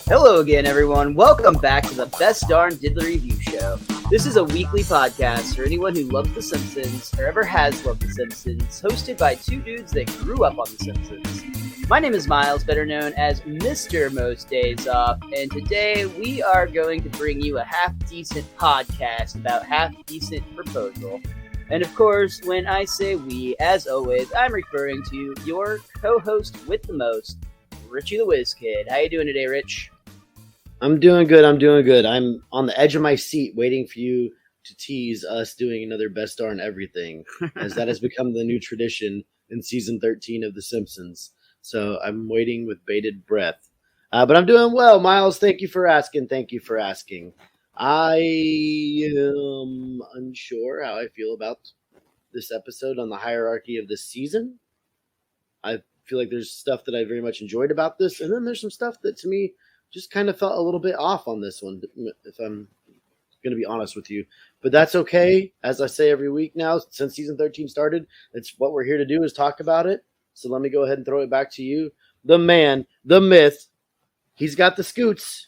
Hello again, everyone. Welcome back to the Best Darn Diddly Review Show. This is a weekly podcast for anyone who loves The Simpsons or ever has loved The Simpsons, hosted by two dudes that grew up on The Simpsons. My name is Miles, better known as Mr. Most Days Off, and today we are going to bring you a half-decent podcast about half-decent proposal. And of course, when I say we, as always, I'm referring to your co-host with the most, Richie the Whiz Kid. How you doing today, Rich? I'm doing good. I'm on the edge of my seat waiting for you to tease us doing another Best Darn Everything, as that has become the new tradition in season 13 of The Simpsons. So I'm waiting with bated breath. But I'm doing well, Miles. Thank you for asking. I am unsure how I feel about this episode on the hierarchy of this season. I feel like there's stuff that I very much enjoyed about this, and then there's some stuff that to me just kind of felt a little bit off on this one, if I'm going to be honest with you. But that's okay. As I say every week now, since season 13 started, it's what we're here to do is talk about it. So let me go ahead and throw it back to you. The man, the myth, he's got the scoots.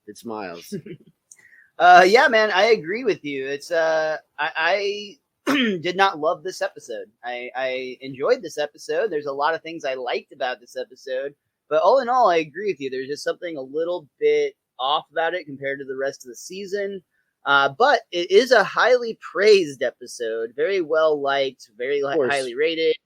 It's Miles. Yeah, man, I agree with you. It's I did not love this episode. I enjoyed this episode. There's a lot of things I liked about this episode. But all in all, I agree with you. There's just something a little bit off about it compared to the rest of the season. But it is a highly praised episode. Very well liked, very highly rated.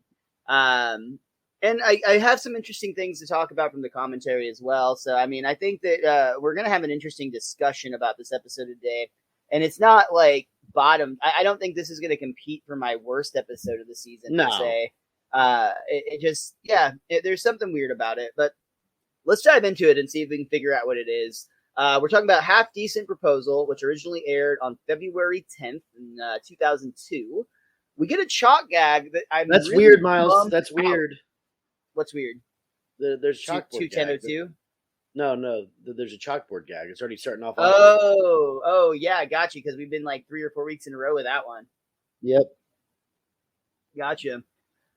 And I have some interesting things to talk about from the commentary as well. So, I mean, I think that we're going to have an interesting discussion about this episode today. And it's not like bottom. I don't think this is going to compete for my worst episode of the season, per se. There's something weird about it, but let's dive into it and see if we can figure out what it is. We're talking about Half Decent Proposal, which originally aired on February 10th in 2002. We get a chalk gag that That's really weird, Miles. That's weird. What's weird? There's chalkboard gag. 1002? No, there's a chalkboard gag. It's already starting off. Yeah, I got you, because we've been like 3 or 4 weeks in a row with that one. Yep. Gotcha.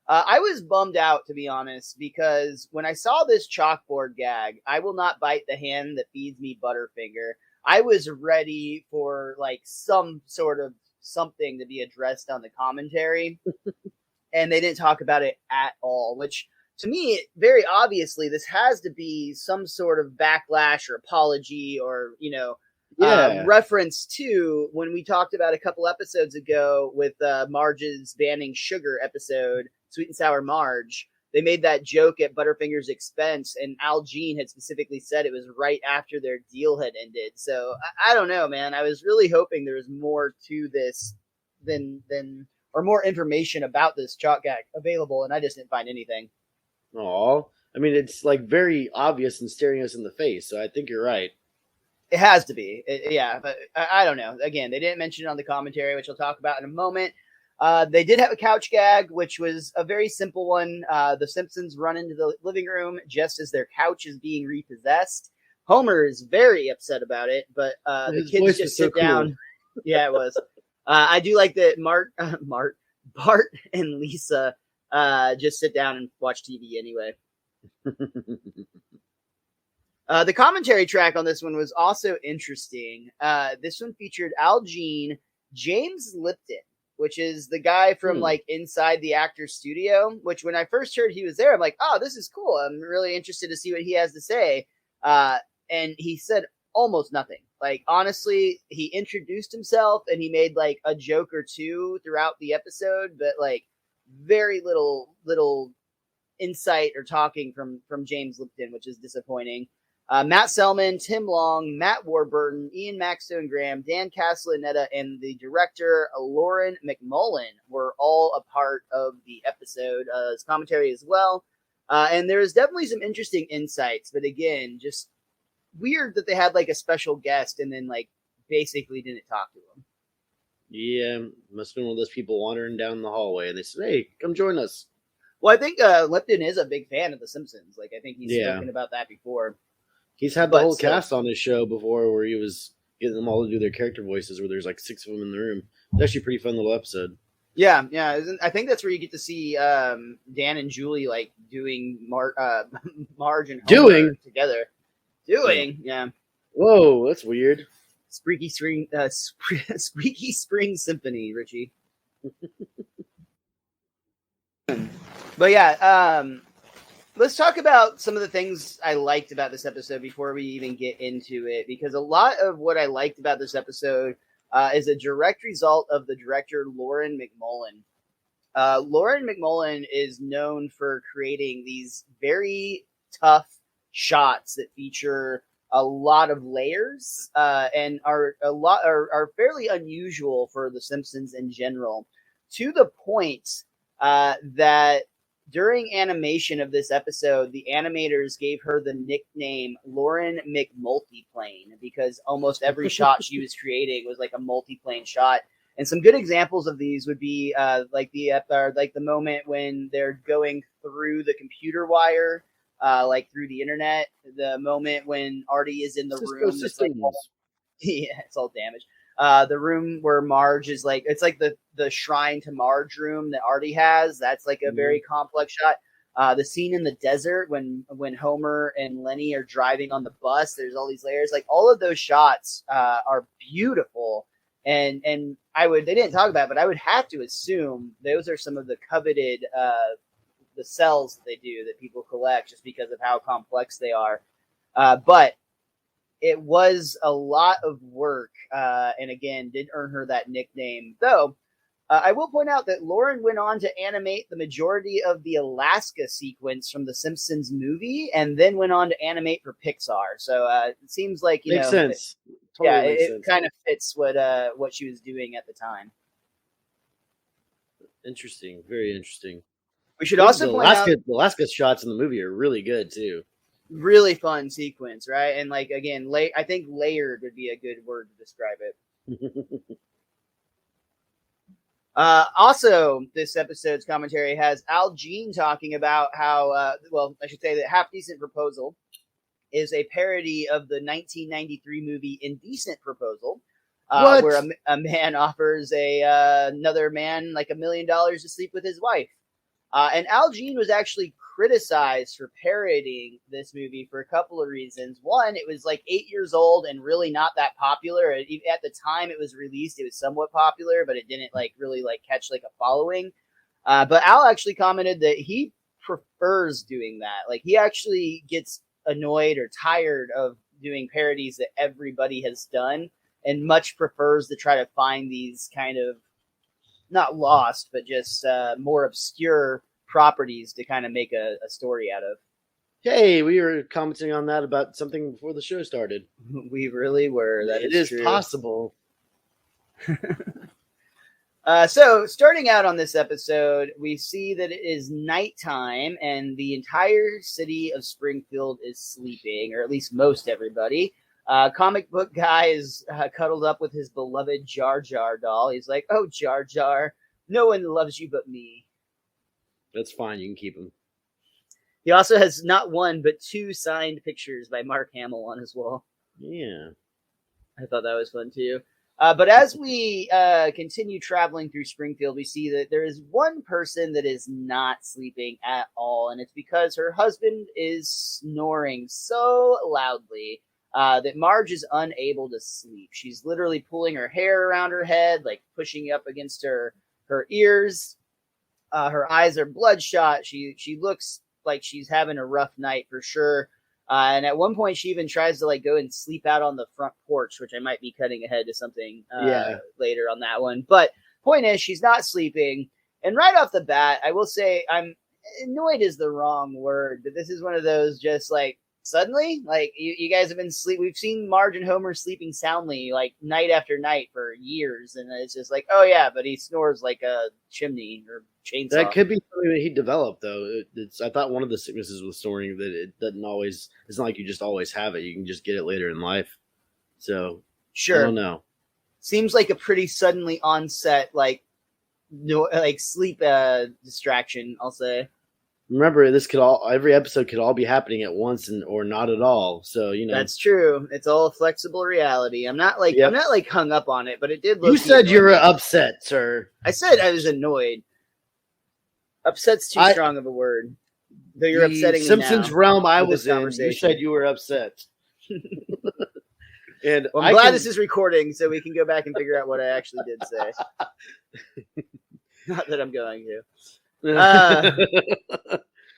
I was bummed out, to be honest, because when I saw this chalkboard gag, I will not bite the hand that feeds me Butterfinger. I was ready for like some sort of something to be addressed on the commentary, and they didn't talk about it at all, which to me, very obviously, this has to be some sort of backlash or apology or, reference to when we talked about a couple episodes ago with Marge's banning sugar episode, Sweet and Sour Marge. They made that joke at Butterfinger's expense, and Al Jean had specifically said it was right after their deal had ended. So I don't know, man. I was really hoping there was more to this than or more information about this chalk gag available, and I just didn't find anything. Aw. I mean, it's like very obvious and staring us in the face, so I think you're right. It has to be. But I don't know. Again, they didn't mention it on the commentary, which I'll talk about in a moment. They did have a couch gag, which was a very simple one. The Simpsons run into the living room just as their couch is being repossessed. Homer is very upset about it, but the kids just sit down. Yeah, it was. I do like that Bart and Lisa just sit down and watch TV anyway. The commentary track on this one was also interesting. This one featured Al Jean, James Lipton, which is the guy from like inside the actor's studio, which when I first heard he was there, I'm like, oh, this is cool. I'm really interested to see what he has to say. And he said almost nothing. Like, honestly, he introduced himself and he made like a joke or two throughout the episode, but like very little insight or talking from James Lipton, which is disappointing. Matt Selman, Tim Long, Matt Warburton, Ian Maxstone Graham, Dan Castellaneta, and the director Lauren McMullen were all a part of the episode as commentary as well. And there was definitely some interesting insights, but again, just weird that they had like a special guest and then like basically didn't talk to him. Yeah, must have been one of those people wandering down the hallway and they said, hey, come join us. Well, I think Lipton is a big fan of The Simpsons. Like, I think he's spoken about that before. He's had the whole cast on his show before where he was getting them all to do their character voices where there's like 6 of them in the room. It's actually a pretty fun little episode. Yeah, yeah. I think that's where you get to see Dan and Julie like doing Marge and Homer together. Yeah. Whoa, that's weird. Squeaky Spring Symphony, Richie. But yeah, let's talk about some of the things I liked about this episode before we even get into it, because a lot of what I liked about this episode is a direct result of the director Lauren McMullen. Lauren McMullen is known for creating these very tough shots that feature a lot of layers and are fairly unusual for The Simpsons in general, to the point that during animation of this episode, the animators gave her the nickname Lauren McMultiplane because almost every shot she was creating was like a multiplane shot. And some good examples of these would be like the moment when they're going through the computer wire, like through the internet. The moment when Artie is in the room, it's like, yeah, it's all damaged. The room where Marge is like, it's like the shrine to Marge room that Artie has. That's like a very complex shot. The scene in the desert when Homer and Lenny are driving on the bus, there's all these layers. Like all of those shots are beautiful. And they didn't talk about it, but I would have to assume those are some of the coveted the cells that they do that people collect just because of how complex they are. But it was a lot of work, and again, did earn her that nickname. Though, I will point out that Lauren went on to animate the majority of the Alaska sequence from the Simpsons movie, and then went on to animate for Pixar. So it seems like makes sense. Totally it kind of fits what she was doing at the time. Interesting, very interesting. We should also point out the Alaska shots in the movie are really good too. Really fun sequence, right? And like again, I think layered would be a good word to describe it. Also, this episode's commentary has Al Jean talking about how, I should say that Half Decent Proposal is a parody of the 1993 movie Indecent Proposal, where a man offers another man like $1 million to sleep with his wife. And Al Jean was actually criticized for parodying this movie for a couple of reasons. One, it was like 8 years old and really not that popular. At the time it was released, it was somewhat popular, but it didn't really catch like a following. But Al actually commented that he prefers doing that. Like he actually gets annoyed or tired of doing parodies that everybody has done, and much prefers to try to find these kind of not lost, but just more obscure properties to kind of make a story out of. Hey, we were commenting on that about something before the show started. We really were. That is true. Possible. So, starting out on this episode, we see that it is nighttime and the entire city of Springfield is sleeping, or at least most everybody. Comic book guy is cuddled up with his beloved Jar Jar doll. He's like, "Oh, Jar Jar, no one loves you but me." That's fine. You can keep him. He also has not one, but 2 signed pictures by Mark Hamill on his wall. Yeah. I thought that was fun, too. But as we continue traveling through Springfield, we see that there is one person that is not sleeping at all, and it's because her husband is snoring so loudly that Marge is unable to sleep. She's literally pulling her hair around her head, like pushing up against her ears. Her eyes are bloodshot. She looks like she's having a rough night for sure. And at one point, she even tries to go and sleep out on the front porch, which I might be cutting ahead to something later on that one. But point is, she's not sleeping. And right off the bat, I will say I'm annoyed is the wrong word, but this is one of those just suddenly, you guys have been we've seen Marge and Homer sleeping soundly night after night for years, and it's just oh yeah, but he snores like a chimney or chainsaw. That could be something that he developed, though. I thought one of the sicknesses with snoring that it doesn't always. It's not like you just always have it. You can just get it later in life. So sure, I don't know. Seems like a pretty suddenly onset sleep distraction, I'll say. Remember, every episode could all be happening at once or not at all. So That's true. It's all a flexible reality. I'm not like hung up on it, but it did look. You said you were upset, sir. I said I was annoyed. Upset's too strong of a word. Though you're upsetting Simpsons me now realm I was in. You said you were upset. And I'm glad this is recording so we can go back and figure out what I actually did say. Not that I'm going to.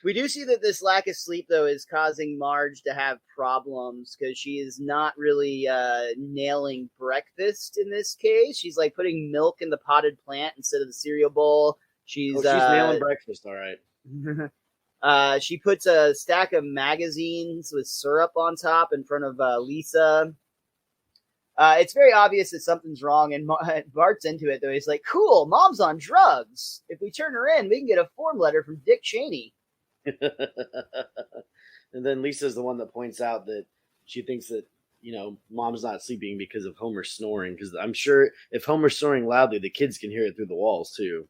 We do see that this lack of sleep, though, is causing Marge to have problems because she is not really nailing breakfast in this case. She's like putting milk in the potted plant instead of the cereal bowl. She's nailing breakfast, all right. She puts a stack of magazines with syrup on top in front of Lisa. It's very obvious that something's wrong, and Bart's into it, though. He's like, cool, Mom's on drugs. If we turn her in, we can get a form letter from Dick Cheney. And then Lisa's the one that points out that she thinks that, Mom's not sleeping because of Homer snoring, because I'm sure if Homer's snoring loudly, the kids can hear it through the walls, too.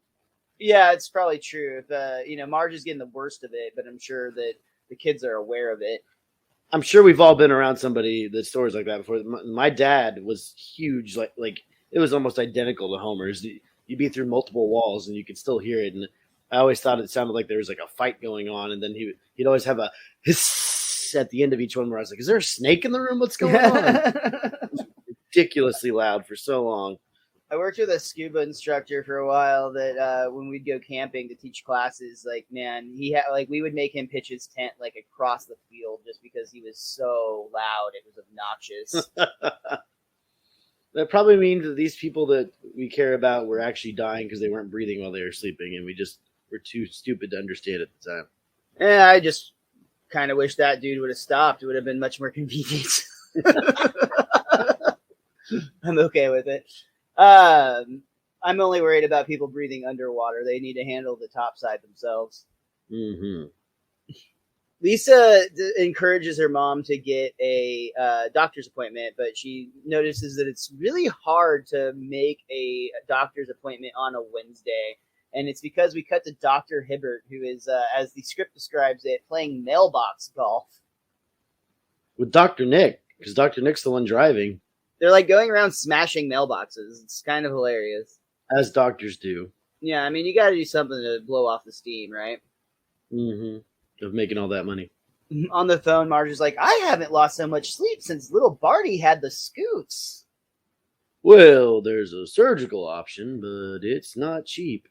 Yeah, it's probably true. If Marge is getting the worst of it, but I'm sure that the kids are aware of it. I'm sure we've all been around somebody that snores like that before. My dad was huge, like it was almost identical to Homer's. You'd be through multiple walls and you could still hear it. And I always thought it sounded like there was like a fight going on. And then he'd always have a hiss at the end of each one where I was like, is there a snake in the room? What's going on? It was ridiculously loud for so long. I worked with a scuba instructor for a while that when we'd go camping to teach classes, we would make him pitch his tent like across the field just because he was so loud. It was obnoxious. That probably means that these people that we care about were actually dying because they weren't breathing while they were sleeping, and we just were too stupid to understand at the time. Yeah, I just kind of wish that dude would have stopped. It would have been much more convenient. I'm okay with it. I'm only worried about people breathing underwater. They need to handle the top side themselves. Mm-hmm. Lisa encourages her mom to get a doctor's appointment, but she notices that it's really hard to make a doctor's appointment on a Wednesday. And it's because we cut to Dr. Hibbert, who is, as the script describes it, playing mailbox golf. With Dr. Nick, because Dr. Nick's the one driving. They're like going around smashing mailboxes. It's kind of hilarious. As doctors do. Yeah, I mean, you got to do something to blow off the steam, right? Mm-hmm. Of making all that money. On the phone, Marge is like, I haven't lost so much sleep since little Barty had the scoots. Well, there's a surgical option, but it's not cheap.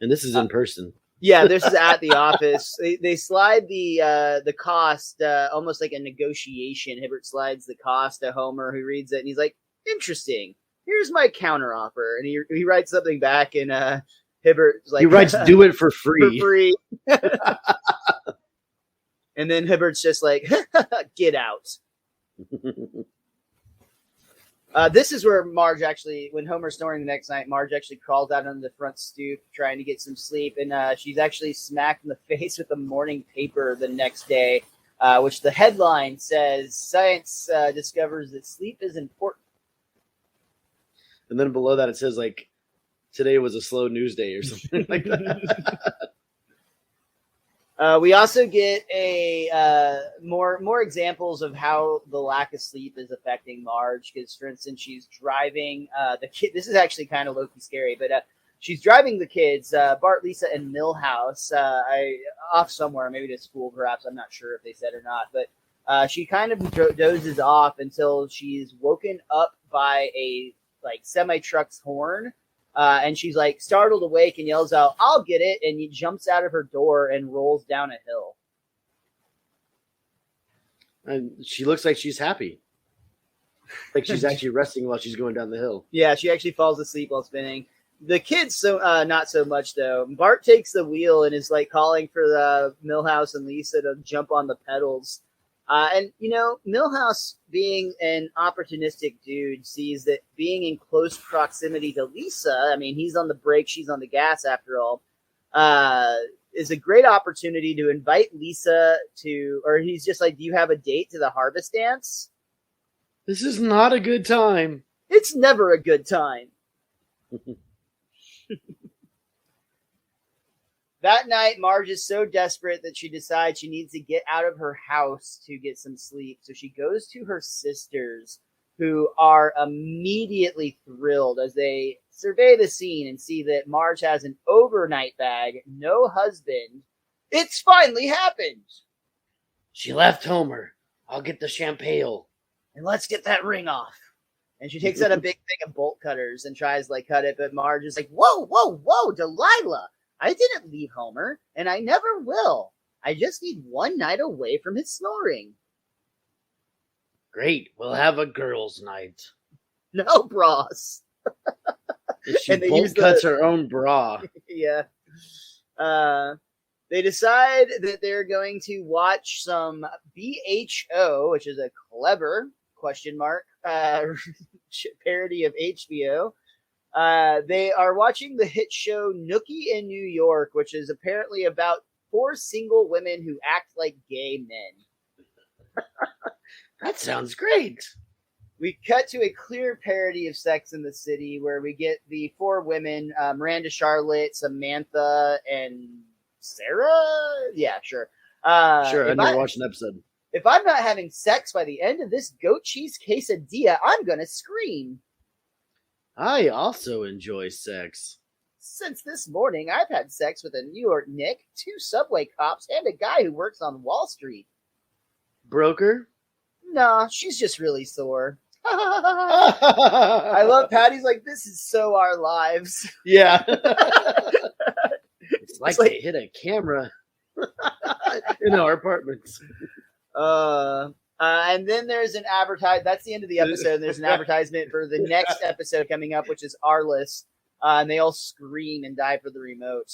And this is in person. Yeah, this is at the office. They slide the cost, almost like a negotiation. Hibbert slides the cost to Homer, who reads it, and he's like, interesting. Here's my counter offer. And he writes something back, and Hibbert's like... He writes, do it for free. For free. And then Hibbert's just like, get out. This is where Marge actually, when Homer's snoring the next night, Marge actually crawls out on the front stoop trying to get some sleep, and she's actually smacked in the face with the morning paper the next day, which the headline says, science discovers that sleep is important. And then below that it says, like, today was a slow news day or something like that. We also get more examples of how the lack of sleep is affecting Marge. Because, for instance, she's driving the kid. This is actually kind of low-key scary, but she's driving the kids, Bart, Lisa, and Milhouse, off somewhere, maybe to school, perhaps. I'm not sure if they said or not, but she kind of dozes off until she's woken up by a semi-truck's horn. And she's like startled awake and yells out, I'll get it. And he jumps out of her door and rolls down a hill. And she looks like she's happy. Like she's actually resting while she's going down the hill. Yeah, she actually falls asleep while spinning. The kids, not so much though. Bart takes the wheel and is like calling for the Milhouse and Lisa to jump on the pedals. And, Milhouse, being an opportunistic dude, sees that being in close proximity to Lisa, I mean, he's on the brake, she's on the gas after all, is a great opportunity to invite Lisa to, or he's just like, do you have a date to the harvest dance? This is not a good time. It's never a good time. That night, Marge is so desperate that she decides she needs to get out of her house to get some sleep. So she goes to her sisters, who are immediately thrilled as they survey the scene and see that Marge has an overnight bag, no husband. It's finally happened. She left Homer. I'll get the champagne. And let's get that ring off. And she takes out a big thing of bolt cutters and tries to cut it, but Marge is like, whoa, Delilah. I didn't leave Homer, and I never will. I just need one night away from his snoring. Great, we'll have a girls' night. No bras. She bolt cuts her own bra. Yeah. They decide that they're going to watch some BHO, which is a clever parody of HBO. They are watching the hit show Nookie in New York, which is apparently about 4 single women who act like gay men. That sounds great. We cut to a clear parody of Sex in the City where we get the 4 women, Miranda, Charlotte, Samantha, and Sarah? Yeah, sure. Sure, I never watched an episode. If I'm not having sex by the end of this goat cheese quesadilla, I'm going to scream. I also enjoy sex. Since this morning, I've had sex with a New York Nick, 2 subway cops, and a guy who works on Wall Street. Broker? Nah, she's just really sore. I love Patty's like, this is so our lives. Yeah. It's like they hit a camera in our apartments. And then there's an That's the end of the episode. There's an advertisement for the next episode coming up, which is Arliss. And they all scream and die for the remote.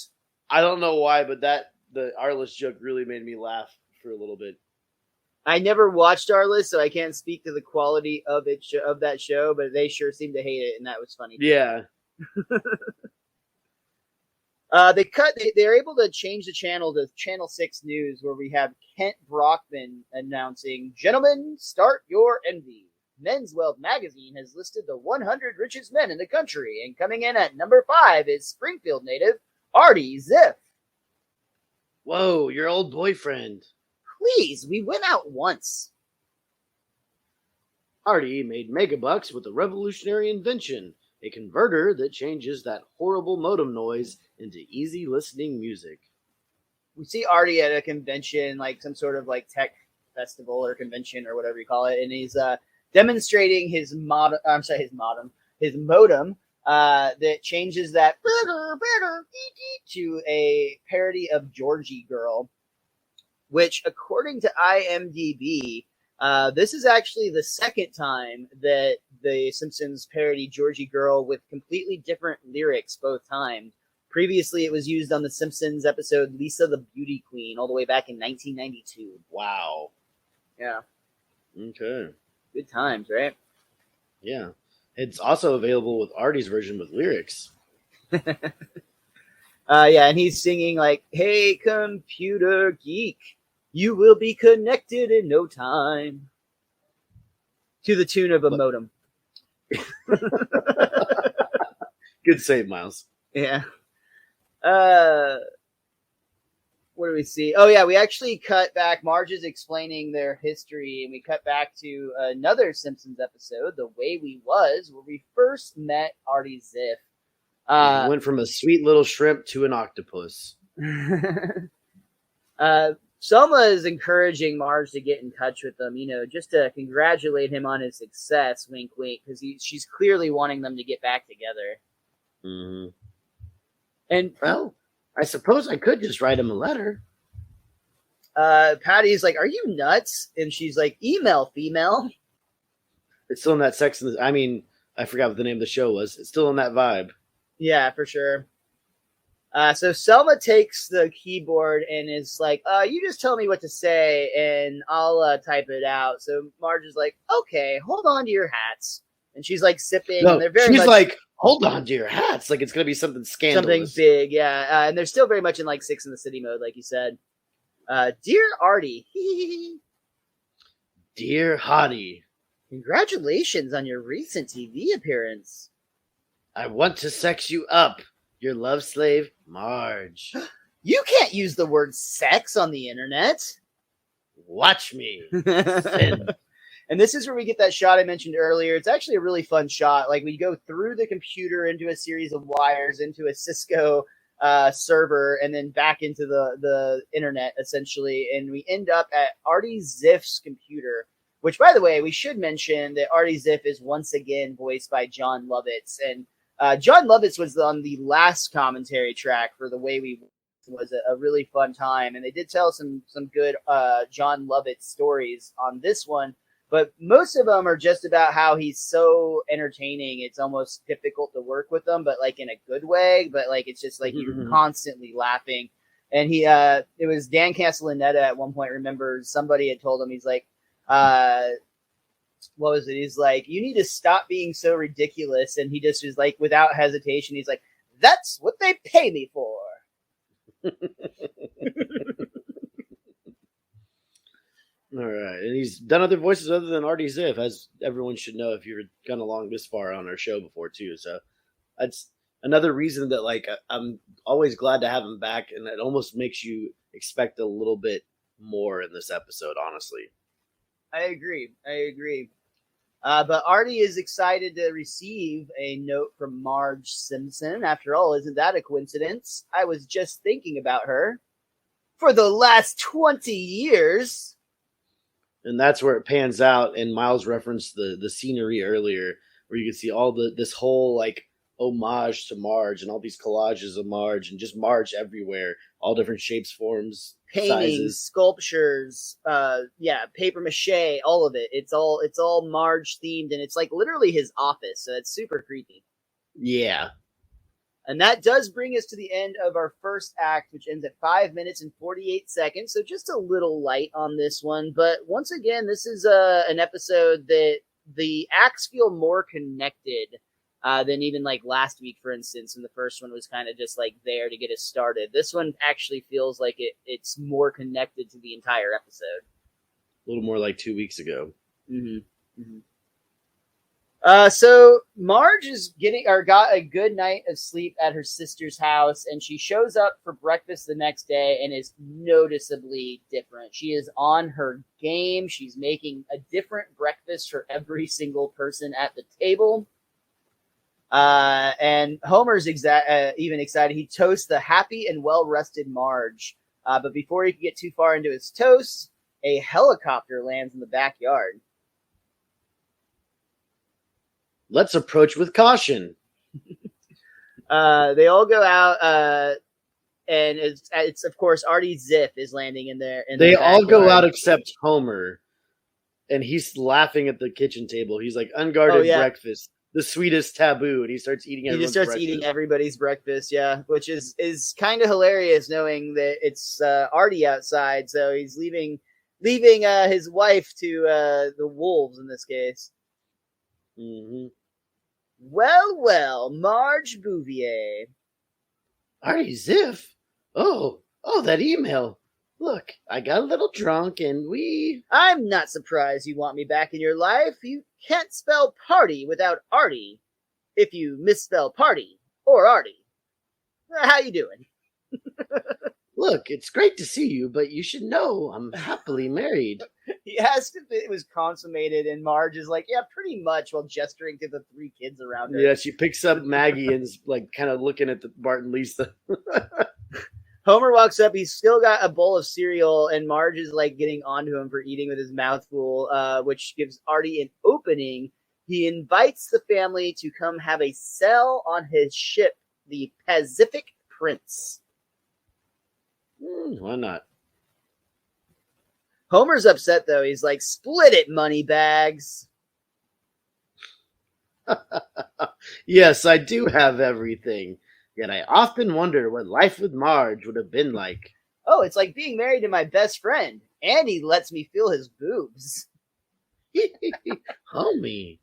I don't know why, but the Arliss joke really made me laugh for a little bit. I never watched Arliss, so I can't speak to the quality of that show, but they sure seem to hate it, and that was funny. Yeah. They're able to change the channel to Channel 6 News, where we have Kent Brockman announcing, "Gentlemen, start your envy. Men's Wealth magazine has listed the 100 richest men in the country, and coming in at number 5 is Springfield native Artie Ziff." Whoa, your old boyfriend. Please, we went out once. Artie made megabucks with a revolutionary invention, a converter that changes that horrible modem noise into easy listening music. We see Artie at a convention, like some sort of like tech festival or convention or whatever you call it, and he's demonstrating his modem that changes that to a parody of Georgie Girl, which, according to IMDb, this is actually the second time that the Simpsons parody Georgie Girl with completely different lyrics both times. Previously, it was used on the Simpsons episode Lisa the Beauty Queen all the way back in 1992. Wow. Yeah. Okay. Good times, right? Yeah. It's also available with Artie's version with lyrics. Yeah, and he's singing like, "Hey, computer geek, you will be connected in no time," to the tune of a modem. Good save, Miles. Yeah. What do we see? Oh, yeah, we actually cut back. Marge is explaining their history, and we cut back to another Simpsons episode, The Way We Was, where we first met Artie Ziff. Went from a sweet little shrimp to an octopus. Selma is encouraging Marge to get in touch with them, just to congratulate him on his success, wink, wink, because she's clearly wanting them to get back together. Mm-hmm. And, well, I suppose I could just write him a letter. Patty's like, "Are you nuts?" And she's like, "Email, female." It's still in that I forgot what the name of the show was. It's still in that vibe. Yeah, for sure. So Selma takes the keyboard and is like, "You just tell me what to say and I'll type it out." So Marge is like, "Okay, hold on to your hats." And she's like sipping. No, and they're very she's much, like, "Hold on to your hats." Like it's going to be something scandalous. Something big, yeah. And they're still very much in like Six in the City mode, like you said. "Dear Artie." "Dear Hottie. Congratulations on your recent TV appearance. I want to sex you up. Your love slave, Marge." You can't use the word sex on the internet. Watch me. And this is where we get that shot I mentioned earlier. It's actually a really fun shot. Like, we go through the computer into a series of wires, into a Cisco server, and then back into the internet, essentially. And we end up at Artie Ziff's computer, which, by the way, we should mention that Artie Ziff is once again voiced by John Lovitz. And John Lovitz was on the last commentary track for The Way We was a really fun time. And they did tell some good John Lovitz stories on this one. But most of them are just about how he's so entertaining. It's almost difficult to work with him, but like in a good way. But like, it's just like you're constantly laughing. And it was Dan Castellaneta at one point, remembers somebody had told him, he's like, what was it? He's like, you need to stop being so ridiculous. And he just was like, without hesitation, he's like, that's what they pay me for. All right, and he's done other voices other than Artie Ziff, as everyone should know if you've gone along this far on our show before too. So that's another reason that like I'm always glad to have him back, and it almost makes you expect a little bit more in this episode. Honestly, I agree. But Artie is excited to receive a note from Marge Simpson. After all, isn't that a coincidence? I was just thinking about her for the last 20 years. And that's where it pans out. And Miles referenced the scenery earlier, where you can see all this whole like homage to Marge and all these collages of Marge and just Marge everywhere, all different shapes, forms, paintings, sizes, sculptures, paper mache, all of it. It's all Marge themed, and it's like literally his office. So it's super creepy. Yeah. And that does bring us to the end of our first act, which ends at 5 minutes and 48 seconds. So just a little light on this one. But once again, this is an episode that the acts feel more connected than even like last week, for instance, when the first one was kind of just like there to get us started. This one actually feels like it's more connected to the entire episode. A little more like 2 weeks ago. Mm-hmm. Mm-hmm. So Marge is got a good night of sleep at her sister's house, and she shows up for breakfast the next day and is noticeably different. She is on her game. She's making a different breakfast for every single person at the table. And Homer's even excited. He toasts the happy and well-rested Marge. But before he can get too far into his toast, a helicopter lands in the backyard. Let's approach with caution. They all go out, and it's of course Artie Ziff is landing in there. They all go out except Homer, and he's laughing at the kitchen table. He's like, unguarded breakfast, the sweetest taboo, and he starts eating. He just starts eating everybody's breakfast, yeah, which is kind of hilarious, knowing that it's Artie outside, so he's leaving his wife to the wolves in this case. Mm-hmm. Well, Marge Bouvier. Artie Ziff? Oh, that email. Look, I got a little drunk and I'm not surprised you want me back in your life. You can't spell party without Artie. If you misspell party or Artie. How you doing? Look, it's great to see you, but you should know I'm happily married. He asked if it was consummated, and Marge is like, yeah, pretty much, while gesturing to the 3 kids around her. Yeah, she picks up Maggie and is like kind of looking at the Bart and Lisa. Homer walks up. He's still got a bowl of cereal, and Marge is like getting onto him for eating with his mouth full, which gives Artie an opening. He invites the family to come have a sail on his ship, the Pacific Prince. Why not? Homer's upset, though. He's like, split it, money bags. Yes, I do have everything. Yet I often wonder what life with Marge would have been like. Oh, it's like being married to my best friend. And he lets me feel his boobs. Homie.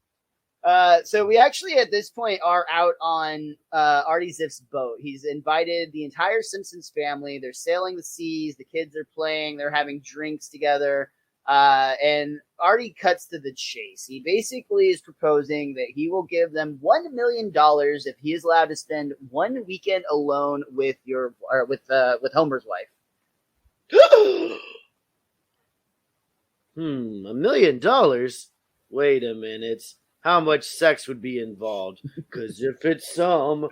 So we actually, at this point, are out on Artie Ziff's boat. He's invited the entire Simpsons family. They're sailing the seas. The kids are playing. They're having drinks together. And Artie cuts to the chase. He basically is proposing that he will give them $1 million if he is allowed to spend one weekend alone with with Homer's wife. $1 million? Wait a minute. How much sex would be involved? Because if it's some...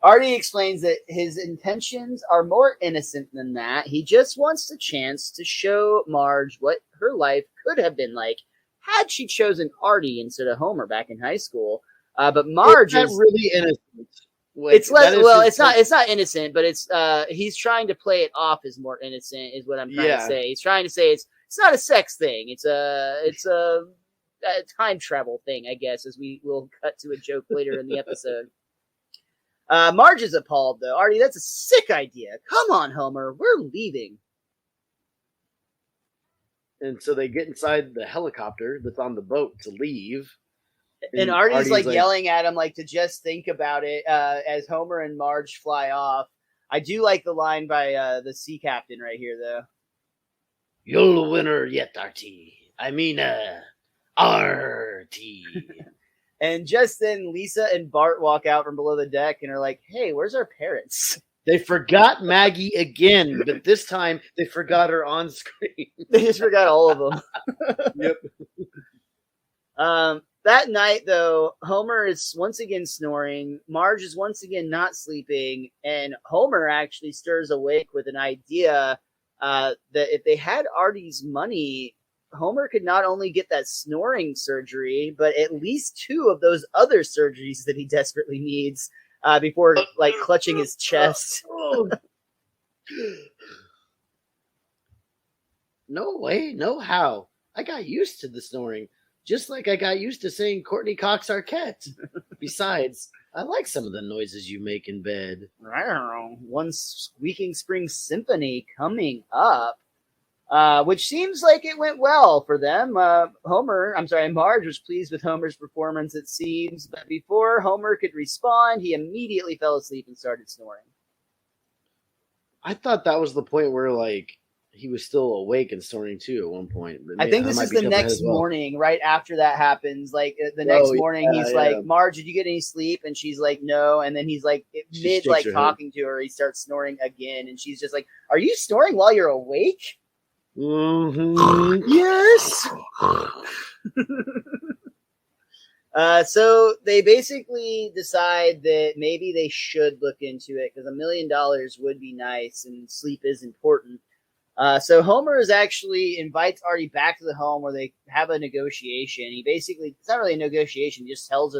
Artie explains that his intentions are more innocent than that. He just wants the chance to show Marge what her life could have been like had she chosen Artie instead of Homer back in high school. But Marge is really innocent. Wait, it's less. Well, it's not. It's not innocent, but it's. He's trying to play it off as more innocent. Is what I'm trying to say. He's trying to say it's not a sex thing. It's a time travel thing, I guess. As we will cut to a joke later in the episode. Marge is appalled, though. Artie, that's a sick idea. Come on, Homer. We're leaving. And so they get inside the helicopter that's on the boat to leave. And Artie's like yelling at him like to just think about it as Homer and Marge fly off. I do like the line by the sea captain right here, though. You'll win her yet, Artie. I mean, Artie. And just then, Lisa and Bart walk out from below the deck and are like, hey, where's our parents? They forgot Maggie again, but this time they forgot her on screen. They just forgot all of them. Yep. That night, though, Homer is once again snoring. Marge is once again not sleeping. And Homer actually stirs awake with an idea that if they had Artie's money, Homer could not only get that snoring surgery, but at least 2 of those other surgeries that he desperately needs before, like, clutching his chest. No way, no how. I got used to the snoring, just like I got used to saying Courtney Cox Arquette. Besides, I like some of the noises you make in bed. One squeaking spring symphony coming up. Which seems like it went well for them. Marge was pleased with Homer's performance, it seems, but before Homer could respond, he immediately fell asleep and started snoring. I thought that was the point where, like, he was still awake and snoring too at one point. I think this is the next morning, right after that happens. Like, the next morning, he's like, Marge, did you get any sleep? And she's like, no. And then he's like, mid, like, talking to her, he starts snoring again. And she's just like, are you snoring while you're awake? Mm-hmm. Yes. So they basically decide that maybe they should look into it because $1 million would be nice and sleep is important. So Homer is actually invites Artie back to the home where they have a negotiation. He basically, it's not really a negotiation, he just tells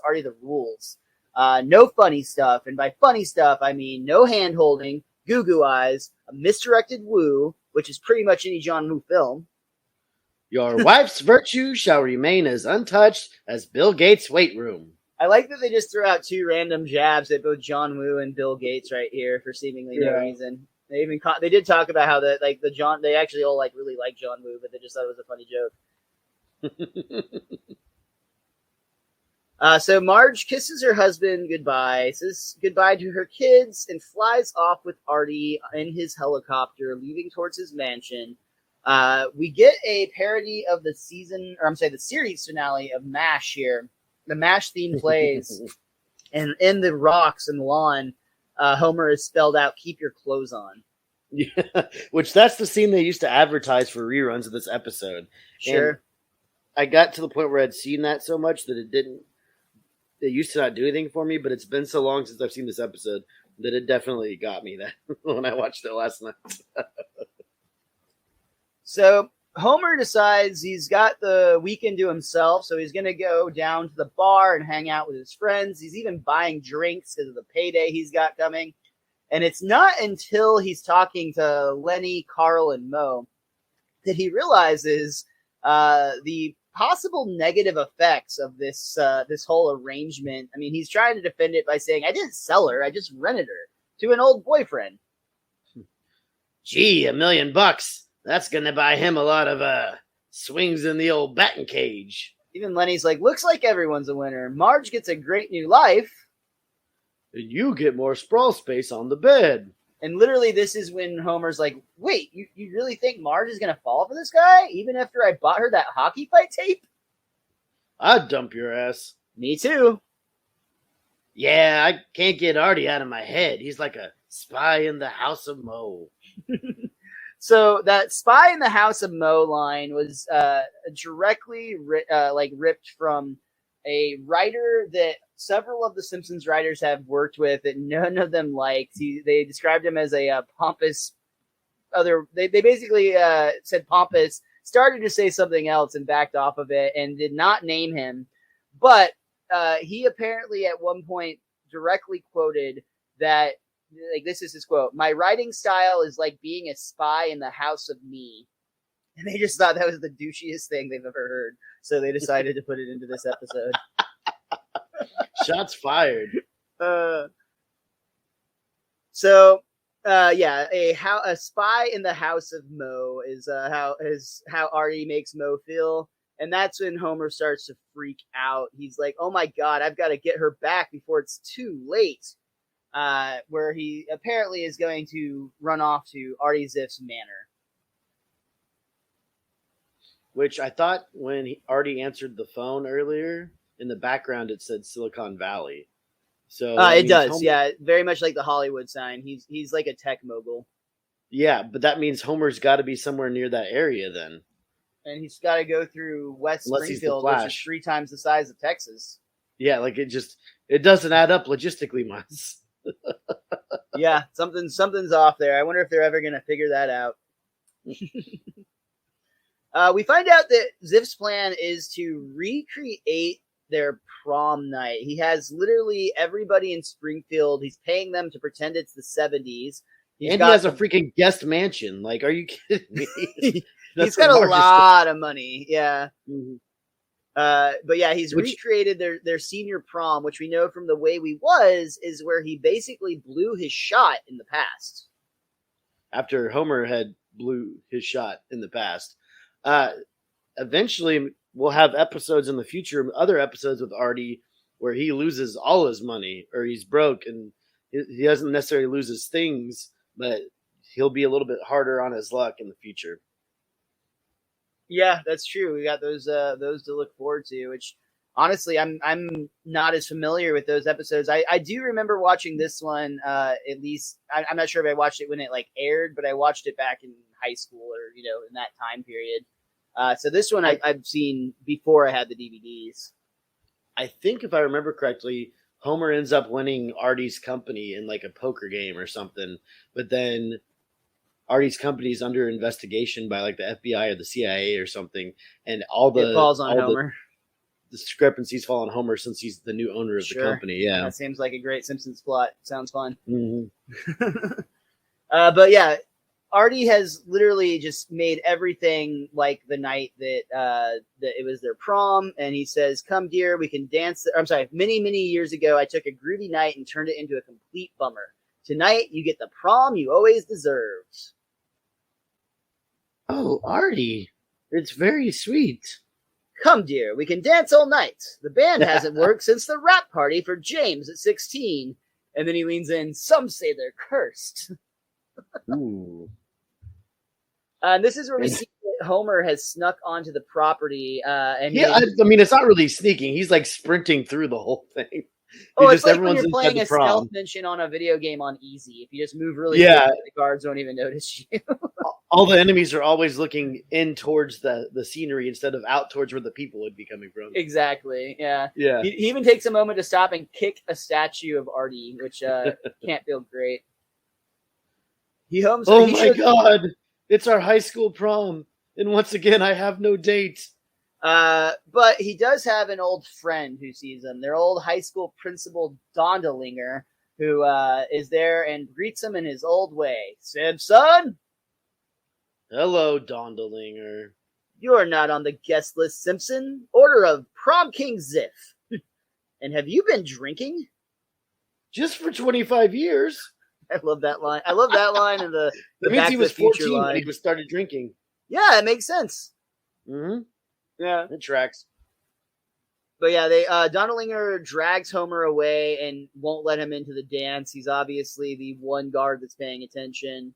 Artie the rules. No funny stuff. And by funny stuff, I mean no hand holding, goo eyes, a misdirected woo, which is pretty much any John Woo film. Your wife's virtue shall remain as untouched as Bill Gates' weight room. I like that they just threw out 2 random jabs at both John Woo and Bill Gates right here for seemingly no reason. They did talk about how they actually all like really like John Woo, but they just thought it was a funny joke. So Marge kisses her husband goodbye, says goodbye to her kids, and flies off with Artie in his helicopter, leaving towards his mansion. We get a parody of the series finale of MASH here. The MASH theme plays, and in the rocks and lawn, Homer is spelled out, keep your clothes on. Yeah, which that's the scene they used to advertise for reruns of this episode. Sure. And I got to the point where I'd seen that so much that it used to not do anything for me, but it's been so long since I've seen this episode that it definitely got me that when I watched it last night. So Homer decides he's got the weekend to himself, so he's going to go down to the bar and hang out with his friends. He's even buying drinks because of the payday he's got coming. And it's not until he's talking to Lenny, Carl, and Mo that he realizes the possible negative effects of this whole arrangement. I mean, he's trying to defend it by saying, I didn't sell her, I just rented her to an old boyfriend. Gee, $1 million. That's going to buy him a lot of swings in the old batting cage. Even Lenny's like, looks like everyone's a winner. Marge gets a great new life. And you get more sprawl space on the bed. And literally, this is when Homer's like, wait, you really think Marge is going to fall for this guy? Even after I bought her that hockey fight tape? I'd dump your ass. Me too. Yeah, I can't get Artie out of my head. He's like a spy in the House of Mo. So that spy in the House of Mo line was directly ripped from a writer that several of the Simpsons writers have worked with that none of them liked. They described him as a pompous They basically said pompous, started to say something else and backed off of it and did not name him. But he apparently at one point directly quoted that, like, this is his quote: "My writing style is like being a spy in the house of me." And they just thought that was the douchiest thing they've ever heard. So they decided to put it into this episode. Shots fired. A spy in the house of Mo is how Artie makes Mo feel. And that's when Homer starts to freak out. He's like, oh my God, I've got to get her back before it's too late. Where he apparently is going to run off to Artie Ziff's manor. Which I thought when Artie answered the phone earlier, in the background it said Silicon Valley. So it does, Homer, yeah, very much like the Hollywood sign. He's like a tech mogul. Yeah, but that means Homer's got to be somewhere near that area then. And he's got to go through West Springfield, which is 3 times the size of Texas. Yeah, like it doesn't add up logistically, Miles. Yeah, something's off there. I wonder if they're ever going to figure that out. We find out that Ziff's plan is to recreate their prom night. He has literally everybody in Springfield. He's paying them to pretend it's the 70s. He has a freaking guest mansion. Like, are you kidding me? He's got a lot of money. Yeah. Mm-hmm. But yeah, he's recreated their senior prom, which we know from The Way We Was is where he basically blew his shot in the past. After Homer had blew his shot in the past. Eventually we'll have episodes in the future, other episodes with Artie where he loses all his money or he's broke and he doesn't necessarily lose his things, but he'll be a little bit harder on his luck in the future. Yeah, that's true. We got those to look forward to, which honestly, I'm not as familiar with those episodes. I do remember watching this one, at least. I'm not sure if I watched it when it like aired, but I watched it back in high school or, in that time period. So this one I've seen before I had the DVDs. I think if I remember correctly, Homer ends up winning Artie's company in like a poker game or something, but then Artie's company is under investigation by like the FBI or the CIA or something, and it falls on Homer. The discrepancies fall on Homer since he's the new owner of the company. Yeah, that seems like a great Simpsons plot. Sounds fun. Mm-hmm. But yeah, Artie has literally just made everything like the night that it was their prom, and he says, "Come, dear, we can dance." I'm sorry, many years ago, I took a groovy night and turned it into a complete bummer. Tonight, you get the prom you always deserved. Oh, Artie, it's very sweet. Come, dear, we can dance all night. The band hasn't worked since the rap party for James at 16. And then he leans in, some say they're cursed. Ooh. And this is where we see that Homer has snuck onto the property. I mean, it's not really sneaking. He's like sprinting through the whole thing. It's like when you're playing a stealth mission on a video game on easy. If you just move really quick, the guards don't even notice you. All the enemies are always looking in towards the scenery instead of out towards where the people would be coming from. Exactly, yeah. Yeah. He even takes a moment to stop and kick a statue of Artie, which can't feel great. God! It's our high school prom, and once again, I have no date. But he does have an old friend who sees him. Their old high school principal, Dondelinger, who is there and greets him in his old way. Simpson? Hello, Dondelinger. You're not on the guest list, Simpson. Order of Prom King Ziff. And have you been drinking? Just for 25 years. I love that line. I love that line and the that means he was 14 line. when he started drinking. Yeah, it makes sense. Mm-hmm. Yeah. It tracks. But yeah, they Donnellinger drags Homer away and won't let him into the dance. He's obviously the one guard that's paying attention.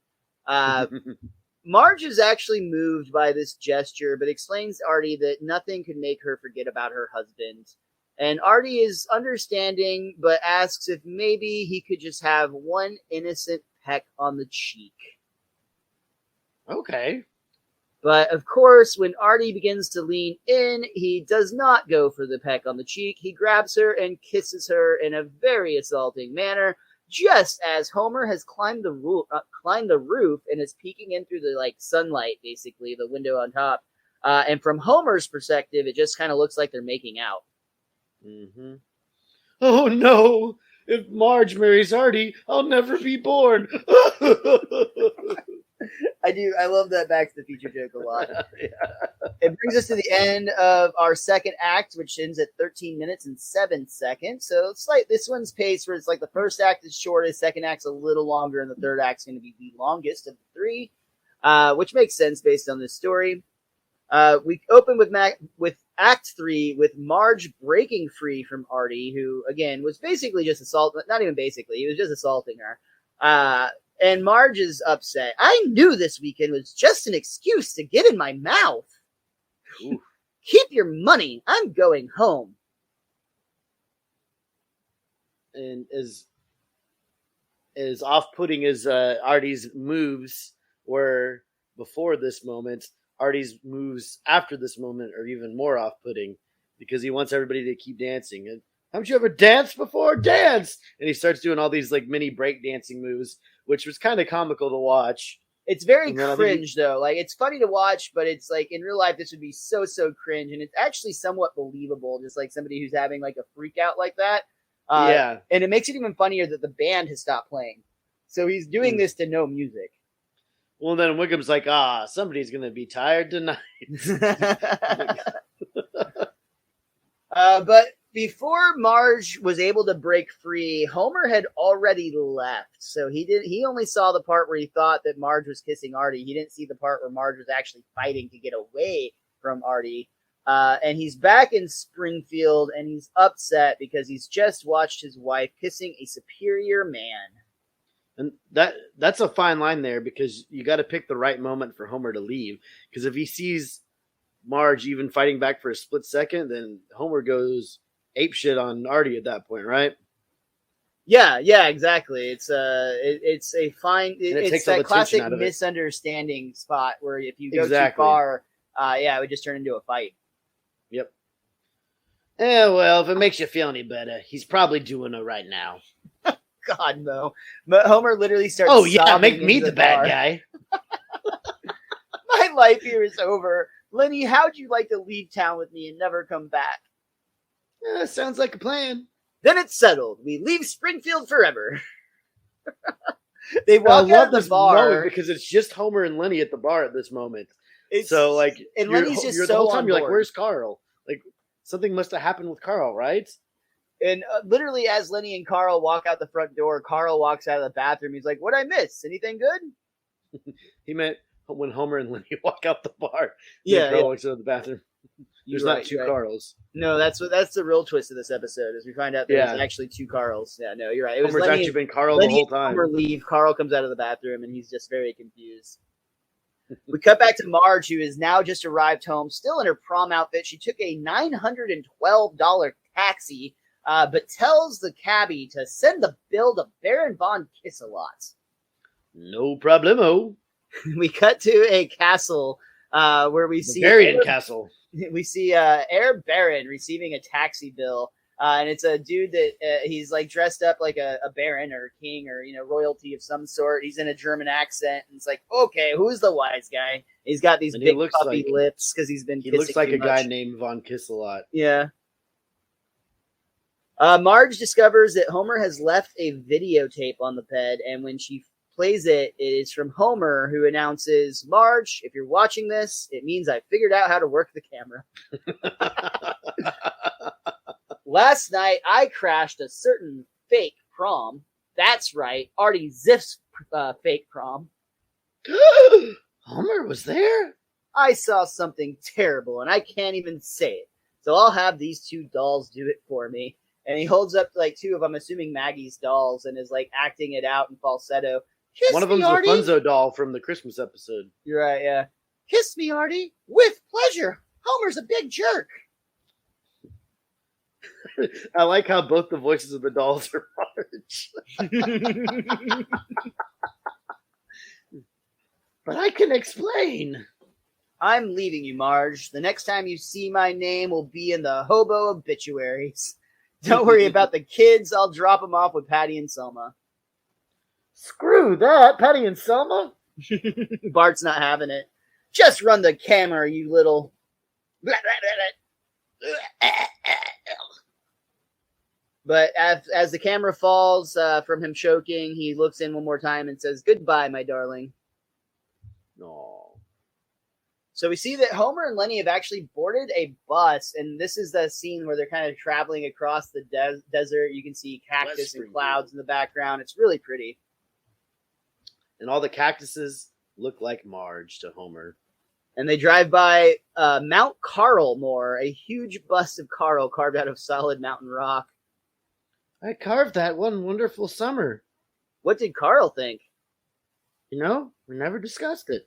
Marge is actually moved by this gesture, but explains to Artie that nothing could make her forget about her husband. And Artie is understanding, but asks if maybe he could just have one innocent peck on the cheek. Okay. But of course, when Artie begins to lean in, he does not go for the peck on the cheek. He grabs her and kisses her in a very assaulting manner, just as Homer has climbed the roof and is peeking in through the sunlight, basically the window on top. And from Homer's perspective, it just kind of looks like they're making out. Mm-hmm. Oh no! If Marge marries Artie, I'll never be born. I love that Back to the Future joke a lot. Yeah. It brings us to the end of our second act, which ends at 13 minutes and 7 seconds. So it's like this one's pace where it's like the first act is shortest, second act's a little longer, and the third act's going to be the longest of the three, which makes sense based on this story. We open with Act 3 with Marge breaking free from Artie, who, again, was basically just not even basically, he was just assaulting her. And Marge is upset. I knew this weekend was just an excuse to get in my mouth. Ooh. Keep your money. I'm going home. And as off-putting as Artie's moves were before this moment, Artie's moves after this moment are even more off-putting because he wants everybody to keep dancing. And haven't you ever danced before? Dance! And he starts doing all these mini break dancing moves, which was kind of comical to watch. It's very cringe, though. It's funny to watch, but it's in real life, this would be so cringe. And it's actually somewhat believable, just somebody who's having a freak out like that. Yeah. And it makes it even funnier that the band has stopped playing. So he's doing this to no music. Well, then Wickham's like, somebody's going to be tired tonight. But before Marge was able to break free, Homer had already left. So he only saw the part where he thought that Marge was kissing Artie. He didn't see the part where Marge was actually fighting to get away from Artie. And he's back in Springfield, and he's upset because he's just watched his wife kissing a superior man. And that's a fine line there, because you got to pick the right moment for Homer to leave. Because if he sees Marge even fighting back for a split second, then Homer goes apeshit on Artie at that point, right? Yeah, exactly. It's a fine. It's that classic misunderstanding spot where if you go too far, it would just turn into a fight. Yep. Yeah, well, if it makes you feel any better, he's probably doing it right now. God, no. But Homer literally starts. Oh yeah, make me the bad guy. My life here is over. Lenny, how'd you like to leave town with me and never come back? Sounds like a plan. Then it's settled. We leave Springfield forever. They walk out of the bar because it's just Homer and Lenny at the bar at this moment. And Lenny's just the whole time you're like, "Where's Carl?" Something must have happened with Carl, right? And literally, as Lenny and Carl walk out the front door, Carl walks out of the bathroom. He's like, "What'd I miss? Anything good?" He meant when Homer and Lenny walk out the bar. Yeah, Carl walks out of the bathroom. There's not two Carls. No, that's the real twist of this episode, is we find out there's actually two Carls. Yeah, no, you're right. It was Homer's actually been Carl the whole time. Homer leave. Carl comes out of the bathroom, and he's just very confused. We cut back to Marge, who has now just arrived home, still in her prom outfit. She took a $912 taxi, but tells the cabbie to send the bill to Baron von Kiss-a-Lot. No problemo. We cut to a castle where we see Bavarian castle. We see Air Baron receiving a taxi bill, and it's a dude that he's dressed up like a baron or a king or royalty of some sort. He's in a German accent, and it's like, okay, who's the wise guy? He's got these big puffy lips because he's been. He looks like a guy named Von Kiss-a-Lot. Yeah. Marge discovers that Homer has left a videotape on the bed, and when she plays it, it is from Homer, who announces, "Marge, if you're watching this, it means I figured out how to work the camera." Last night, I crashed a certain fake prom. That's right, Artie Ziff's fake prom. Homer was there? I saw something terrible, and I can't even say it. So I'll have these 2 dolls do it for me. And he holds up like 2 of, I'm assuming, Maggie's dolls and is like acting it out in falsetto. Kiss One of me, them's Artie. the Funzo doll from the Christmas episode. You're right, yeah. Kiss me, Artie. With pleasure. Homer's a big jerk. I like how both the voices of the dolls are Marge. But I can explain. I'm leaving you, Marge. The next time you see my name will be in the hobo obituaries. Don't worry about the kids. I'll drop them off with Patty and Selma. Screw that, Patty and Selma. Bart's not having it. Just run the camera, you little... But as the camera falls from him choking, he looks in one more time and says, "Goodbye, my darling." No. So we see that Homer and Lenny have actually boarded a bus, and this is the scene where they're kind of traveling across the desert. You can see cactus and clouds in the background. It's really pretty. And all the cactuses look like Marge to Homer. And they drive by Mount Carlmore, a huge bust of Carl carved out of solid mountain rock. I carved that one wonderful summer. What did Carl think? You know, we never discussed it.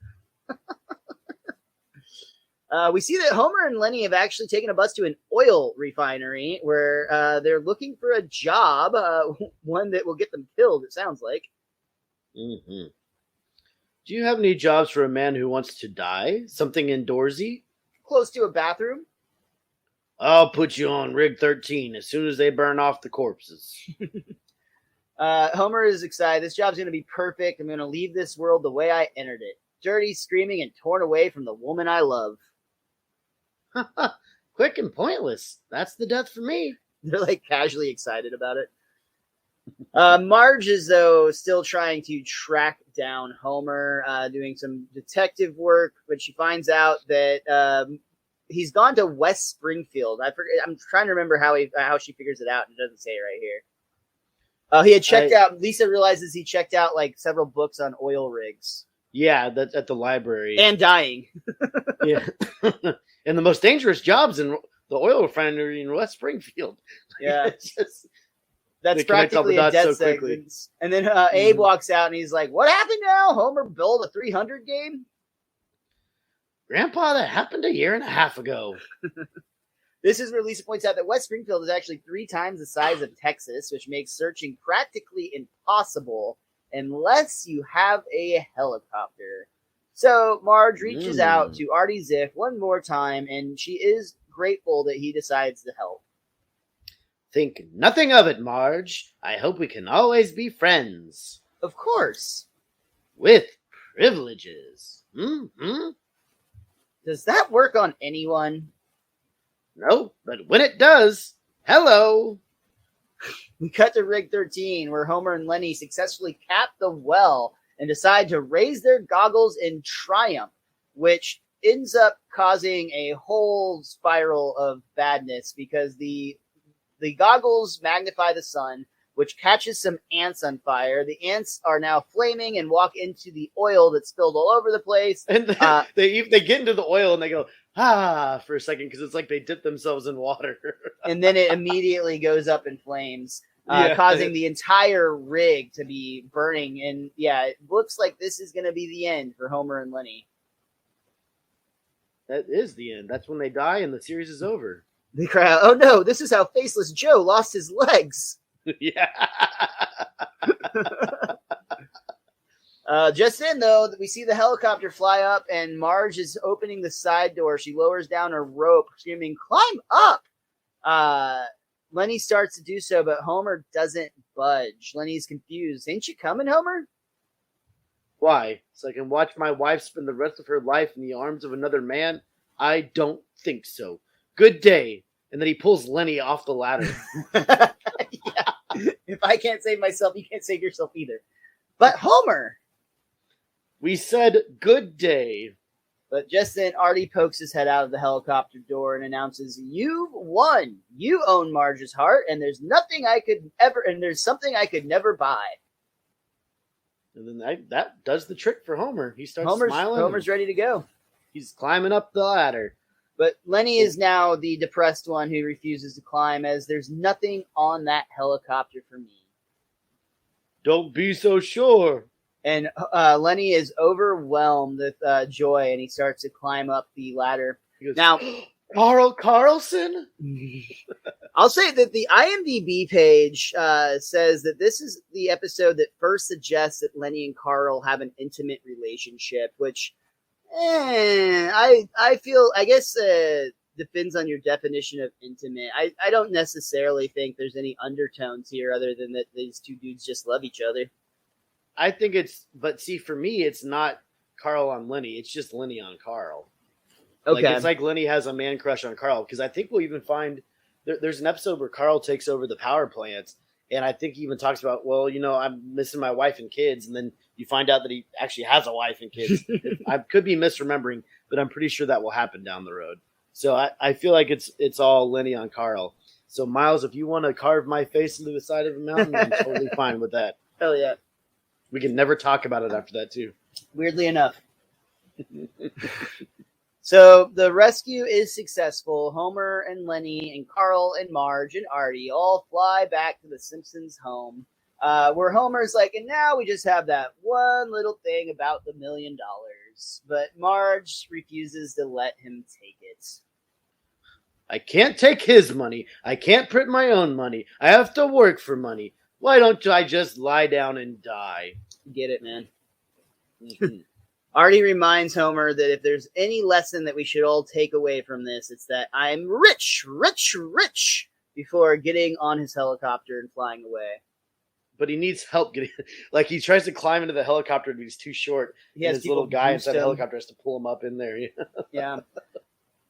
We see that Homer and Lenny have actually taken a bus to an oil refinery where they're looking for a job, one that will get them killed, it sounds like. Mm-hmm. Do you have any jobs for a man who wants to die? Something indoorsy? Close to a bathroom? I'll put you on Rig 13 as soon as they burn off the corpses. Homer is excited. This job's going to be perfect. I'm going to leave this world the way I entered it. Dirty, screaming, and torn away from the woman I love. Quick and pointless. That's the death for me. They're like casually excited about it. Marge is, though, still trying to track down Homer, doing some detective work, but she finds out that he's gone to West Springfield. I'm trying to remember how she figures it out, and it doesn't say it right here. He had checked out. Lisa realizes he checked out like several books on oil rigs. Yeah, that's at the library. And dying. Yeah. And the most dangerous jobs in the oil refinery in West Springfield. Yeah. That's practically a death sentence. And then Abe walks out and he's like, "What happened now? Homer built a 300 game?" Grandpa, that happened a year and a half ago. This is where Lisa points out that West Springfield is actually 3 times the size of Texas, which makes searching practically impossible unless you have a helicopter. So Marge reaches out to Artie Ziff one more time, and she is grateful that he decides to help. Think nothing of it, Marge. I hope we can always be friends. Of course. With privileges. Mm-hmm. Does that work on anyone? No, but when it does, hello. We cut to Rig 13, where Homer and Lenny successfully cap the well and decide to raise their goggles in triumph, which ends up causing a whole spiral of badness because the goggles magnify the sun, which catches some ants on fire. The ants are now flaming and walk into the oil that's spilled all over the place. And they get into the oil and they go, for a second, because it's like they dip themselves in water. And then it immediately goes up in flames, causing the entire rig to be burning. And yeah, it looks like this is going to be the end for Homer and Lenny. That is the end. That's when they die and the series is over. They cry out, "Oh no, this is how Faceless Joe lost his legs." Yeah. Just then, though, we see the helicopter fly up, and Marge is opening the side door. She lowers down a rope, screaming, "Climb up!" Lenny starts to do so, but Homer doesn't budge. Lenny's confused. "Ain't you coming, Homer?" Why? So I can watch my wife spend the rest of her life in the arms of another man? I don't think so. Good day. And then he pulls Lenny off the ladder. Yeah. If I can't save myself, you can't save yourself either. But Homer! We said good day. But just then, Artie pokes his head out of the helicopter door and announces, "You've won. You own Marge's heart, and there's something I could never buy." And then that does the trick for Homer. He starts smiling. Homer's ready to go. He's climbing up the ladder. But Lenny is now the depressed one who refuses to climb, as there's nothing on that helicopter for me. Don't be so sure. And Lenny is overwhelmed with joy, and he starts to climb up the ladder. He goes, Now, Carl Carlson? I'll say that the IMDb page says that this is the episode that first suggests that Lenny and Carl have an intimate relationship, which I feel, I guess, depends on your definition of intimate. I don't necessarily think there's any undertones here other than that these two dudes just love each other. I think but see, for me, it's not Carl on Lenny. It's just Lenny on Carl. Okay. Like, it's like Lenny has a man crush on Carl, because I think we'll even find there's an episode where Carl takes over the power plants, and I think he even talks about, well, I'm missing my wife and kids, and then you find out that he actually has a wife and kids. I could be misremembering, but I'm pretty sure that will happen down the road. So I feel like it's all Lenny on Carl. So Miles, if you want to carve my face into the side of a mountain, I'm totally fine with that. Hell yeah. We can never talk about it after that, too. Weirdly enough. So the rescue is successful. Homer and Lenny and Carl and Marge and Artie all fly back to the Simpsons' home, where Homer's like, and now we just have that one little thing about the $1 million. But Marge refuses to let him take it. I can't take his money. I can't print my own money. I have to work for money. Why don't I just lie down and die? Get it, man. Artie reminds Homer that if there's any lesson that we should all take away from this, it's that I'm rich, rich, rich, before getting on his helicopter and flying away. But he needs help getting, like, he tries to climb into the helicopter, but he's too short. He has his little guy inside the helicopter has to pull him up in there. Yeah.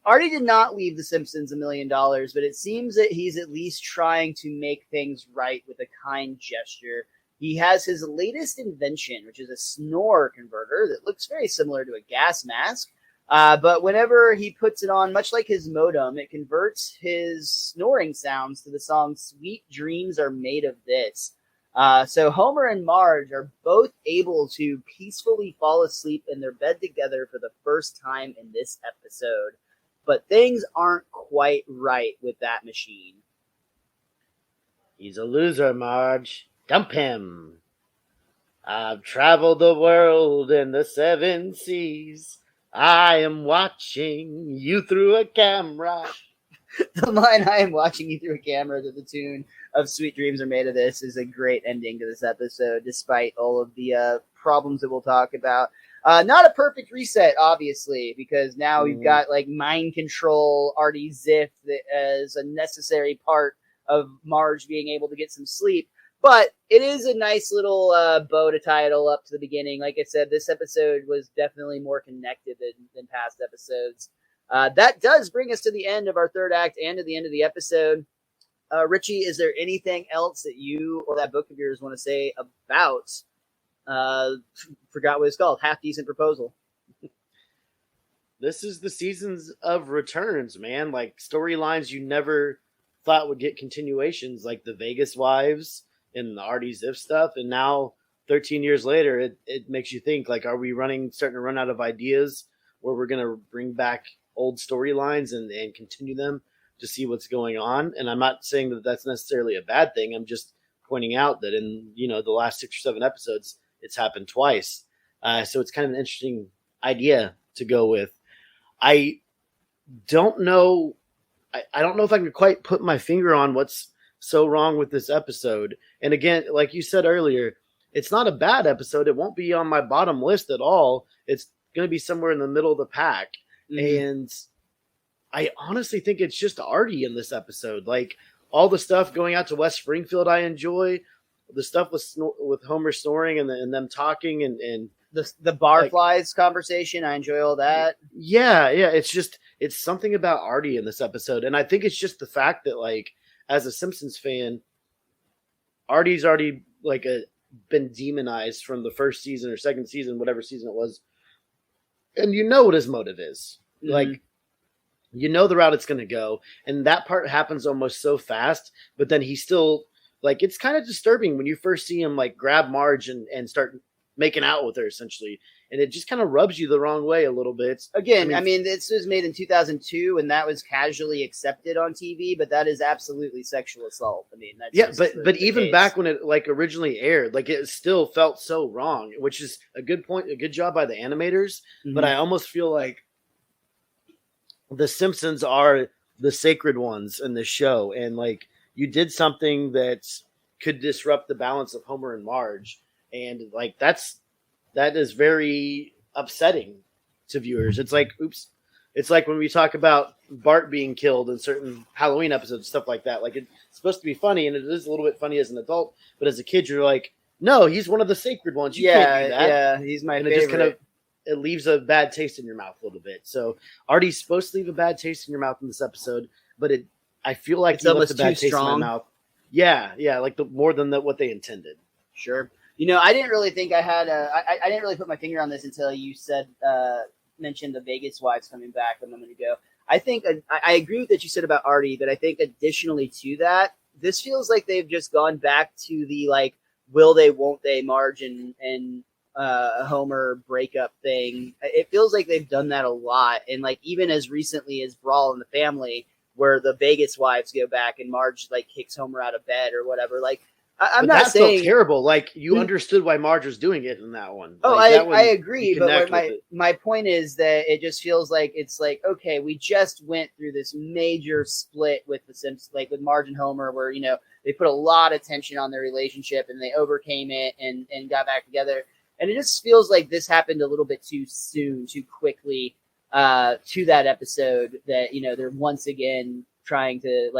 Artie did not leave The Simpsons $1 million, but it seems that he's at least trying to make things right with a kind gesture. He has his latest invention, which is a snore converter that looks very similar to a gas mask. But whenever he puts it on, much like his modem, it converts his snoring sounds to the song Sweet Dreams Are Made of This. So Homer and Marge are both able to peacefully fall asleep in their bed together for the first time in this episode. But things aren't quite right with that machine. He's a loser, Marge. Dump him. I've traveled the world and the 7 seas. I am watching you through a camera. The line, I am watching you through a camera, to the tune of Sweet Dreams Are Made of This, is a great ending to this episode, despite all of the problems that we'll talk about. Not a perfect reset, obviously, because now we've got like mind control, Artie Ziff, that is a necessary part of Marge being able to get some sleep. But it is a nice little bow to tie it all up to the beginning. Like I said, this episode was definitely more connected than past episodes. That does bring us to the end of our third act and to the end of the episode. Richie, is there anything else that you or that book of yours want to say about? Forgot what it's called. Half Decent Proposal. This is the seasons of returns, man. Like storylines you never thought would get continuations, like the Vegas Wives and the Artie Ziff stuff. And now 13 years later, it makes you think, like, are we starting to run out of ideas where we're going to bring back old storylines and continue them to see what's going on? And I'm not saying that that's necessarily a bad thing. I'm just pointing out that in, the last 6 or 7 episodes, it's happened twice. So it's kind of an interesting idea to go with. I don't know. I don't know if I can quite put my finger on what's so wrong with this episode. And again, like you said earlier, it's not a bad episode. It won't be on my bottom list at all. It's going to be somewhere in the middle of the pack. Mm-hmm. And I honestly think it's just Artie in this episode. Like, all the stuff going out to West Springfield, I enjoy. The stuff with Homer snoring and them talking and the barflies conversation, I enjoy all that. Yeah. It's something about Artie in this episode. And I think it's just the fact that, like, as a Simpsons fan, Artie's already been demonized from the first season or second season, whatever season it was. And you know what his motive is. Mm-hmm. Like, you know the route it's going to go. And that part happens almost so fast, but then he still, like, it's kind of disturbing when you first see him, like, grab Marge and start making out with her, essentially. and it just kind of rubs you the wrong way a little bit. Again, I mean, this was made in 2002, and that was casually accepted on TV, but that is absolutely sexual assault. I mean, that's but even back when it like originally aired, like it still felt so wrong, which is a good point, a good job by the animators. Mm-hmm. But I almost feel like the Simpsons are the sacred ones in this show, and like you did something that could disrupt the balance of Homer and Marge, and like that is very upsetting to viewers. It's like, oops. It's like when we talk about Bart being killed in certain Halloween episodes, stuff like that. Like, it's supposed to be funny, and it is a little bit funny as an adult, but as a kid, you're like, no, he's one of the sacred ones. You can't do that. Yeah, he's my favorite. It just kind of, it leaves a bad taste in your mouth a little bit. So Artie's supposed to leave a bad taste in your mouth in this episode, but I feel like it's almost a bad taste in my mouth. Yeah, like more than what they intended. Sure. I didn't really think I had I didn't really put my finger on this until you said mentioned the Vegas wives coming back a moment ago. I think I agree with what you said about Artie, but I think additionally to that, this feels like they've just gone back to the like will they won't they Marge and Homer breakup thing. It feels like they've done that a lot, and like even as recently as Brawl in the Family, where the Vegas wives go back and Marge like kicks Homer out of bed or whatever. Like I'm not saying felt terrible. Like you understood why Marge was doing it in that one. Oh, like, I agree. But my point is that it just feels like it's like, okay, we just went through this major split with the Simpsons, like with Marge and Homer, where they put a lot of tension on their relationship and they overcame it and got back together. And it just feels like this happened a little bit too soon, too quickly to that episode. That they're once again trying to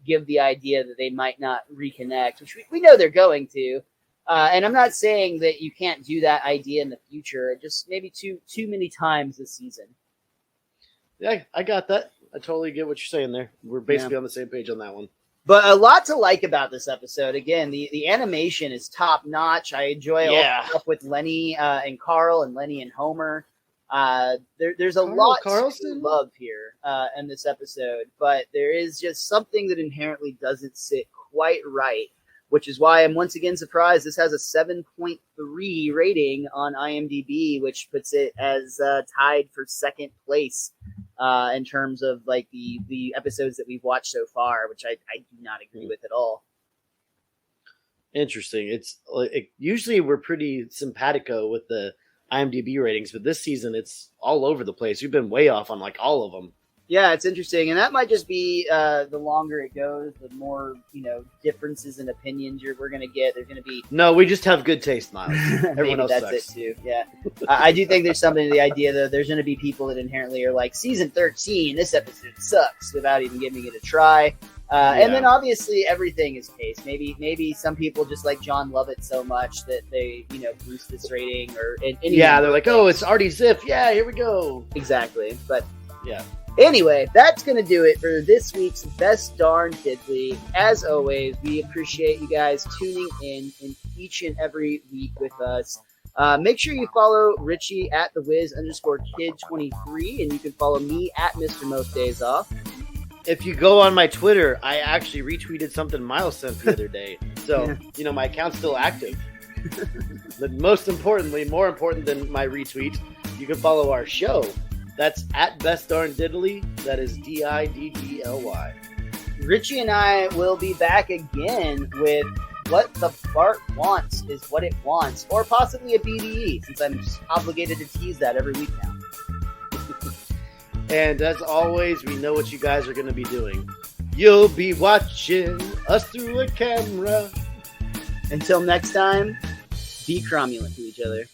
give the idea that they might not reconnect, which we know they're going to. And I'm not saying that you can't do that idea in the future, just maybe too many times this season. Yeah, I got that. I totally get what you're saying there. We're basically on the same page on that one. But a lot to like about this episode. Again, the animation is top notch. I enjoy all the stuff with Lenny and Carl and Lenny and Homer. There's a lot to love here in this episode, but there is just something that inherently doesn't sit quite right, which is why I'm once again surprised this has a 7.3 rating on IMDb, which puts it as tied for second place in terms of like the episodes that we've watched so far, which I do not agree with at all. Interesting. It's usually we're pretty simpatico with the IMDb ratings, but this season it's all over the place. We've been way off on like all of them. Yeah, it's interesting, and that might just be the longer it goes, the more differences in opinions we're going to get. There's going to be we just have good taste, Miles. Everyone else that's sucks. It too. Yeah, I do think there's something to the idea that there's going to be people that inherently are like, season 13, this episode sucks, without even giving it a try. And then obviously everything is taste. Maybe some people just like John Lovett so much that they boost this rating or they're like, oh, it's Artie Ziff. Yeah, here we go. Exactly, but yeah. Anyway, that's going to do it for this week's Best Darn Diddly. As always, we appreciate you guys tuning in each and every week with us. Make sure you follow Richie at @thewiz_kid23, and you can follow me at Mr. Most Days Off. If you go on my Twitter, I actually retweeted something Miles sent the other day. So, my account's still active. But most importantly, more important than my retweet, you can follow our show. That's at Best Darn Diddly. That is DIDDLY. Richie and I will be back again with What the Bart Wants is What It Wants, or possibly a BDE, since I'm obligated to tease that every week now. And as always, we know what you guys are going to be doing. You'll be watching us through a camera. Until next time, be cromulent to each other.